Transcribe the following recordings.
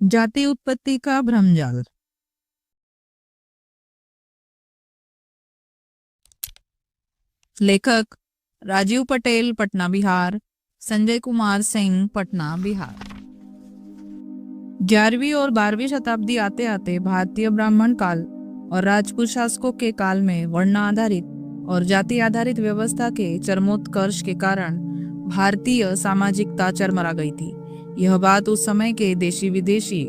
जाति उत्पत्ति का भ्रमजाल। लेखक राजीव पटेल, पटना बिहार। संजय कुमार सिंह, पटना बिहार। 11वीं और 12वीं शताब्दी आते आते भारतीय ब्राह्मण काल और राजपूत शासकों के काल में वर्ण आधारित और जाति आधारित व्यवस्था के चरमोत्कर्ष के कारण भारतीय सामाजिकता चरमरा गई थी। यह बात उस समय के देशी विदेशी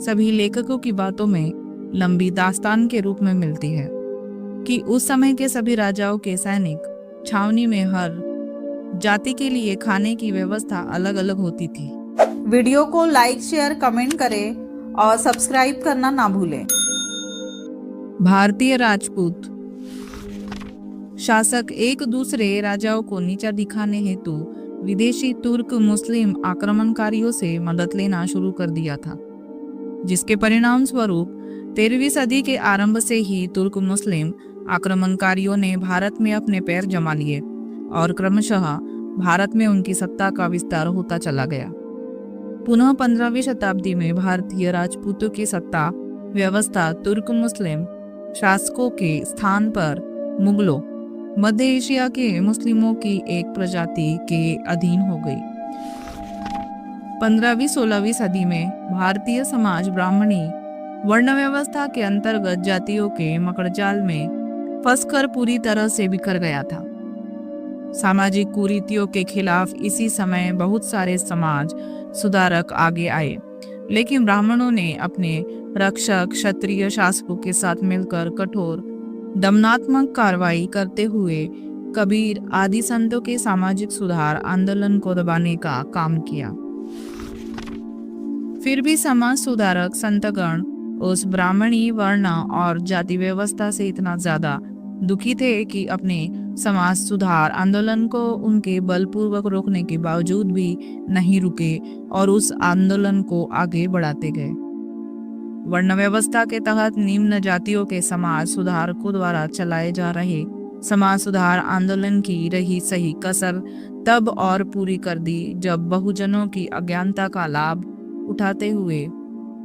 सभी लेखकों की बातों में लंबी दास्तान के रूप में मिलती है कि उस समय के सभी राजाओं के सैनिक छावनी में हर जाति के लिए खाने की व्यवस्था अलग अलग होती थी। वीडियो को लाइक, शेयर, कमेंट करें और सब्सक्राइब करना ना भूलें। भारतीय राजपूत शासक एक दूसरे राजाओं को नीचा दिखाने हेतु विदेशी तुर्क मुस्लिम आक्रमणकारियों से मदद लेना शुरू कर दिया था, जिसके परिणाम स्वरूप 13वीं सदी के आरंभ से ही तुर्क मुस्लिम आक्रमणकारियों ने भारत में अपने पैर जमा लिए और क्रमशः भारत में उनकी सत्ता का विस्तार होता चला गया। पुनः 15वीं शताब्दी में भारतीय राजपूतों की सत्ता व्यवस्था तुर्क मुस्लिम शासकों के स्थान पर मुगलों, मध्य एशिया के मुस्लिमों की एक प्रजाति के अधीन हो गई। 15वीं-16वीं सदी में भारतीय समाज ब्राह्मणी वर्ण व्यवस्था के अंतर्गत जातियों के मकड़जाल में फंसकर पूरी तरह से बिखर गया था। सामाजिक कुरीतियों के खिलाफ इसी समय बहुत सारे समाज सुधारक आगे आए, लेकिन ब्राह्मणों ने अपने रक्षक क्षत्रिय शासकों के साथ मिलकर कठोर दमनात्मक कार्रवाई करते हुए कबीर आदि संतों के सामाजिक सुधार आंदोलन को दबाने का काम किया। फिर भी समाज सुधारक संतगण उस ब्राह्मणी वर्ण और जाति व्यवस्था से इतना ज्यादा दुखी थे कि अपने समाज सुधार आंदोलन को उनके बलपूर्वक रोकने के बावजूद भी नहीं रुके और उस आंदोलन को आगे बढ़ाते गए। वर्ण व्यवस्था के तहत निम्न जातियों के समाज सुधारकों द्वारा चलाए जा रहे समाज सुधार आंदोलन की रही सही कसर तब और पूरी कर दी जब बहुजनों की अज्ञानता का लाभ उठाते हुए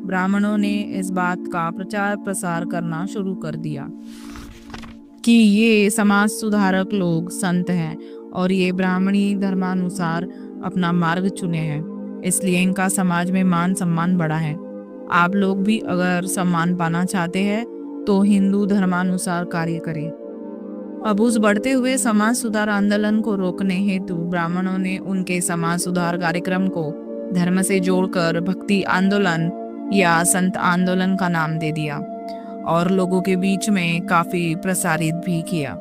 ब्राह्मणों ने इस बात का प्रचार प्रसार करना शुरू कर दिया कि ये समाज सुधारक लोग संत हैं और ये ब्राह्मणी धर्मानुसार अपना मार्ग चुने हैं, इसलिए इनका समाज में मान सम्मान बढ़ा है। आप लोग भी अगर सम्मान पाना चाहते हैं तो हिंदू धर्मानुसार कार्य करें। अब उस बढ़ते हुए समाज सुधार आंदोलन को रोकने हेतु ब्राह्मणों ने उनके समाज सुधार कार्यक्रम को धर्म से जोड़कर भक्ति आंदोलन या संत आंदोलन का नाम दे दिया और लोगों के बीच में काफी प्रसारित भी किया,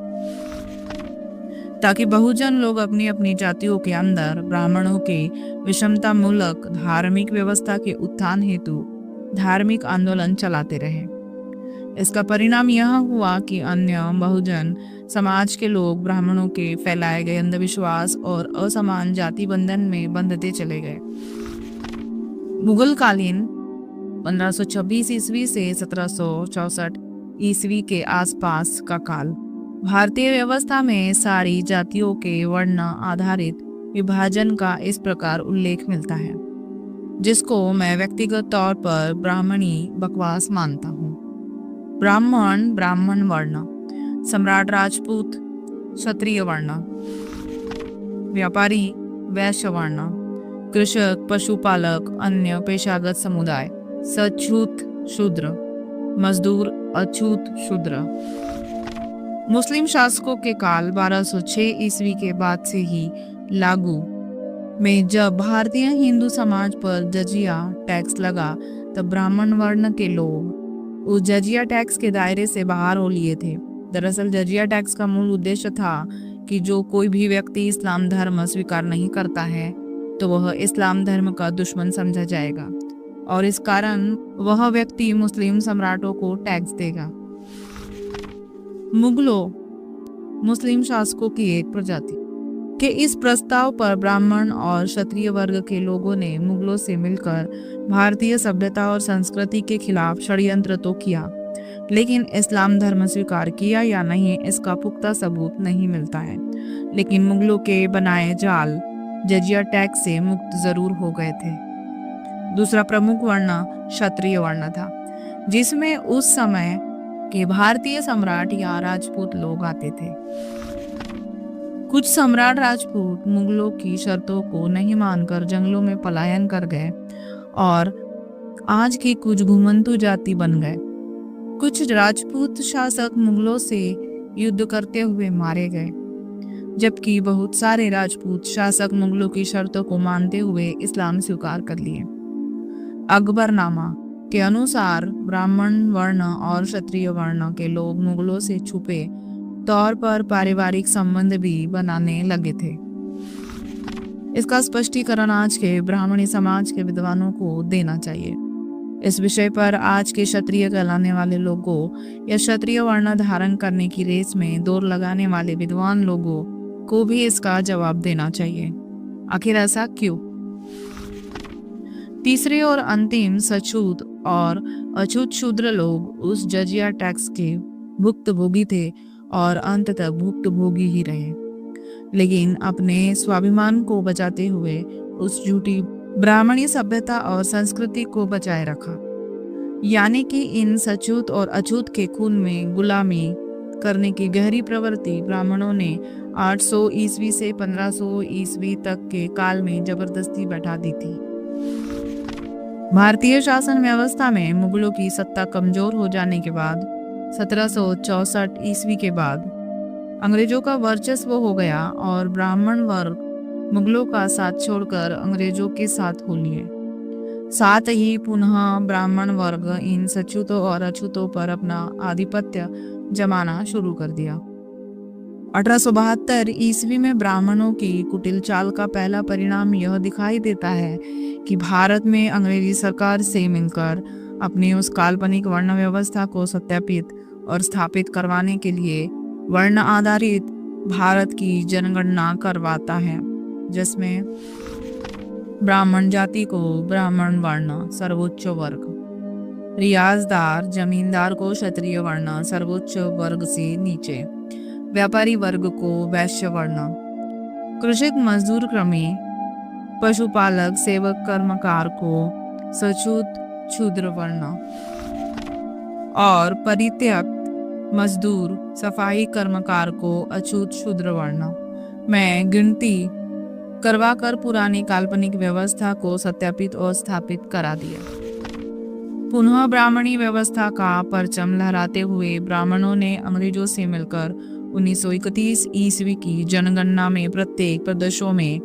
ताकि बहुजन लोग अपनी अपनी जातियों के अंदर ब्राह्मणों के विषमता मूलक धार्मिक व्यवस्था के उत्थान हेतु धार्मिक आंदोलन चलाते रहे। इसका परिणाम यह हुआ कि अन्य बहुजन समाज के लोग ब्राह्मणों के फैलाए गए अंधविश्वास और असमान जाति बंधन में बंधते चले गए। मुगल कालीन 1526 ईस्वी से 1764 ईस्वी के आसपास का काल भारतीय व्यवस्था में सारी जातियों के वर्ण आधारित विभाजन का इस प्रकार उल्लेख मिलता है, जिसको मैं व्यक्तिगत तौर पर ब्राह्मणी बकवास मानता हूँ। ब्राह्मण ब्राह्मण वर्ण, सम्राट राजपूत क्षत्रिय वर्ण, व्यापारी वैश्य वर्ण, कृषक पशुपालक अन्य पेशागत समुदाय सछूत शूद्र, मजदूर अछूत शूद्र। मुस्लिम शासकों के काल 1206 ईस्वी के बाद से ही लागू में जब भारतीय हिंदू समाज पर जजिया टैक्स लगा तब ब्राह्मण वर्ण के लोग उस जजिया टैक्स के दायरे से बाहर हो लिए थे। दरअसल जजिया टैक्स का मूल उद्देश्य था कि जो कोई भी व्यक्ति इस्लाम धर्म स्वीकार नहीं करता है तो वह इस्लाम धर्म का दुश्मन समझा जाएगा और इस कारण वह व्यक्ति मुस्लिम सम्राटों को टैक्स देगा। मुगलों मुस्लिम शासकों की एक प्रजाति के इस प्रस्ताव पर ब्राह्मण और क्षत्रिय वर्ग के लोगों ने मुगलों से मिलकर भारतीय सभ्यता और संस्कृति के खिलाफ षड्यंत्र तो किया, लेकिन इस्लाम धर्म स्वीकार किया या नहीं इसका पुख्ता सबूत नहीं मिलता है। लेकिन मुगलों के बनाए जाल जजिया टैक्स से मुक्त जरूर हो गए थे। दूसरा प्रमुख वर्ण क्षत्रिय वर्ण था, जिसमें उस समय के भारतीय सम्राट या राजपूत लोग आते थे। कुछ सम्राट राजपूत मुगलों की शर्तों को नहीं मानकर जंगलों में पलायन कर गए और आज की कुछ घुमंतु जाति बन गए। कुछ राजपूत शासक मुगलों से युद्ध करते हुए मारे गए, जबकि बहुत सारे राजपूत शासक मुगलों की शर्तों को मानते हुए इस्लाम स्वीकार कर लिए। अकबरनामा के अनुसार ब्राह्मण वर्ण और क्षत्रिय वर्ण के लोग मुगलों से छुपे तौर पर पारिवारिक संबंध भी बनाने लगे थे। इसका स्पष्टीकरण आज के ब्राह्मणी समाज के विद्वानों को देना चाहिए। इस विषय पर आज के क्षत्रिय कहलाने वाले लोगों या क्षत्रिय वर्ण धारण करने की रेस में दौड़ लगाने वाले विद्वान लोगों को भी इसका जवाब देना चाहिए। आखिर ऐसा क्यों? तीसरे और अंतिम सछूत और अछूत शूद्र लोग उस जजिया टैक्स के भुक्तभोगी थे और अंत तक भुक्तभोगी ही रहे, लेकिन अपने स्वाभिमान को बचाते हुए उस झूठी ब्राह्मणी सभ्यता और संस्कृति को बचाए रखा। यानी कि इन सछूत और अछूत के खून में गुलामी करने की गहरी प्रवृत्ति ब्राह्मणों ने 800 ईस्वी से 1500 ईस्वी तक के काल में जबरदस्ती बैठा दी थी। भारतीय शासन व्यवस्था में मुगलों की सत्ता कमजोर हो जाने के बाद 1764 ईस्वी के बाद अंग्रेजों का वर्चस्व हो गया और ब्राह्मण वर्ग मुगलों का साथ छोड़कर अंग्रेजों के साथ हो लिए। साथ ही पुनः ब्राह्मण वर्ग इन सछूतों और अछूतों पर अपना आधिपत्य जमाना शुरू कर दिया। 1872 ईस्वी में ब्राह्मणों की कुटिल चाल का पहला परिणाम यह दिखाई देता है कि भारत में अंग्रेजी सरकार से मिलकर अपनी उस काल्पनिक वर्ण व्यवस्था को सत्यापित और स्थापित करवाने के लिए वर्ण आधारित भारत की जनगणना करवाता है, जिसमें ब्राह्मण जाति को ब्राह्मण वर्ण सर्वोच्च वर्ग, रियाजदार जमींदार को क्षत्रिय वर्ण सर्वोच्च वर्ग से नीचे, व्यापारी वर्ग को वैश्य वर्ण, कृषक मजदूर क्रमी, पशुपालक सेवक कर्मकार को सछूत शूद्र वर्ण और परित्यक्त मजदूर सफाई कर्मकार को अछूत शूद्र वर्ण में गिनती करवाकर पुरानी काल्पनिक व्यवस्था को सत्यापित और स्थापित करा दिया। पुनः ब्राह्मणी व्यवस्था का परचम लहराते हुए ब्राह्मणों ने अंग्रेजों से मिलकर 1931 ईस्वी की जनगणना में प्रत्येक प्रदेशों में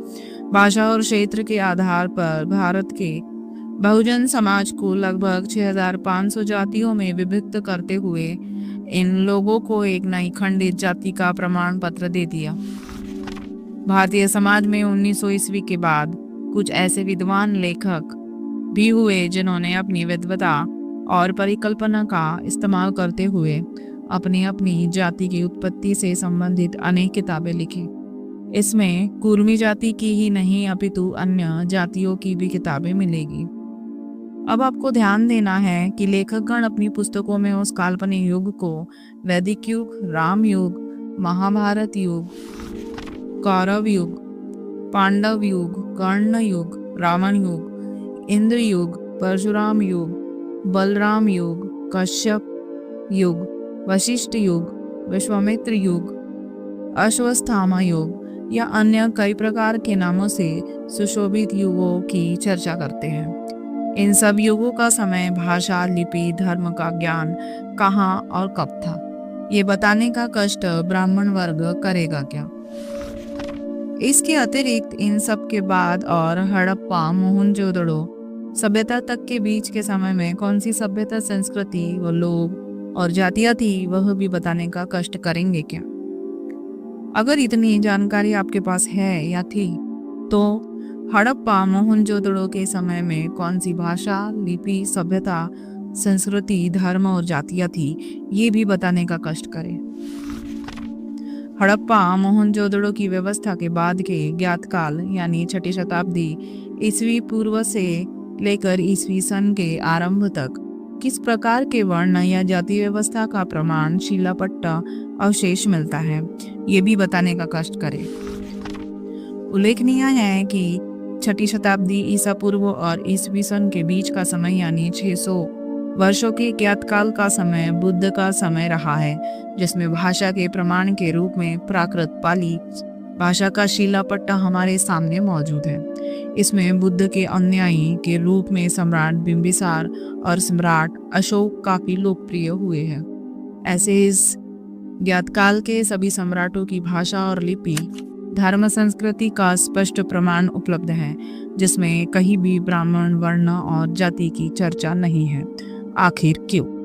भाषा और क्षेत्र के आधार पर भारत के बहुजन समाज को लगभग 6500 जातियों में विभक्त करते हुए इन लोगों को एक नई खंडित जाति का प्रमाण पत्र दे दिया। भारतीय समाज में 1900 ईस्वी के बाद कुछ ऐसे विद्वान लेखक भी हुए जिन्होंने अपनी विद्वता और परिकल्पना का इस्तेमाल करते हुए अपनी अपनी जाति की उत्पत्ति से संबंधित अनेक किताबें लिखी। इसमें कुर्मी जाति की ही नहीं अपितु अन्य जातियों की भी किताबें मिलेगी। अब आपको ध्यान देना है कि लेखकगण अपनी पुस्तकों में उस काल्पनिक युग को वैदिक युग, राम युग, महाभारत युग, कौरव युग, पांडव युग, कर्ण युग, रावण युग, इंद्र युग, परशुराम युग, बलराम युग, कश्यप युग, वशिष्ठ युग, विश्वामित्र युग, अश्वत्थामा युग या अन्य कई प्रकार के नामों से सुशोभित युगों की चर्चा करते हैं। इन सब युगों का समय, भाषा, लिपि, धर्म का ज्ञान कहाँ और कब था, ये बताने का कष्ट ब्राह्मण वर्ग करेगा क्या? इसके अतिरिक्त इन सब के बाद और हड़प्पा, मोहनजोदड़ो सभ्यता तक के बीच के समय में कौन सी सभ्यता, संस्कृति व लोग और जातियां थी, वह भी बताने का कष्ट करेंगे क्या? अगर इतनी जानकारी आपके पास है या थी, तो हड़प्पा, मोहनजोदड़ो के समय में कौन सी भाषा, लिपि, सभ्यता, संस्कृति, धर्म और जातियां थी, ये भी बताने का कष्ट करें। हड़प्पा, मोहनजोदड़ो की व्यवस्था के बाद के ज्ञात काल यानी 6ठी शताब्दी ईस्वी पूर्व से लेकर ईस्वी सन के आरंभ तक किस प्रकार के वर्ण या जाति व्यवस्था का प्रमाण, शिलापट्टा अवशेष मिलता है, ये भी बताने का कष्ट करें। उल्लेखनीय है कि छठी शताब्दी ईसा पूर्व और ईसवी सन के बीच का समय यानी 600 वर्षों के ज्ञातकाल का समय बुद्ध का समय रहा है, जिसमें भाषा के प्रमाण के रूप में प्राकृत पाली भाषा का शिलापट्टा हमारे सामने मौजूद है। इसमें बुद्ध के अनुयायी के रूप में सम्राट बिंबिसार और सम्राट अशोक काफी लोकप्रिय हुए हैं। ऐसे इस ज्ञातकाल के सभी सम्राटों की भाषा और लिपि धर्म संस्कृति का स्पष्ट प्रमाण उपलब्ध है, जिसमें कहीं भी ब्राह्मण वर्ण और जाति की चर्चा नहीं है। आखिर क्यों?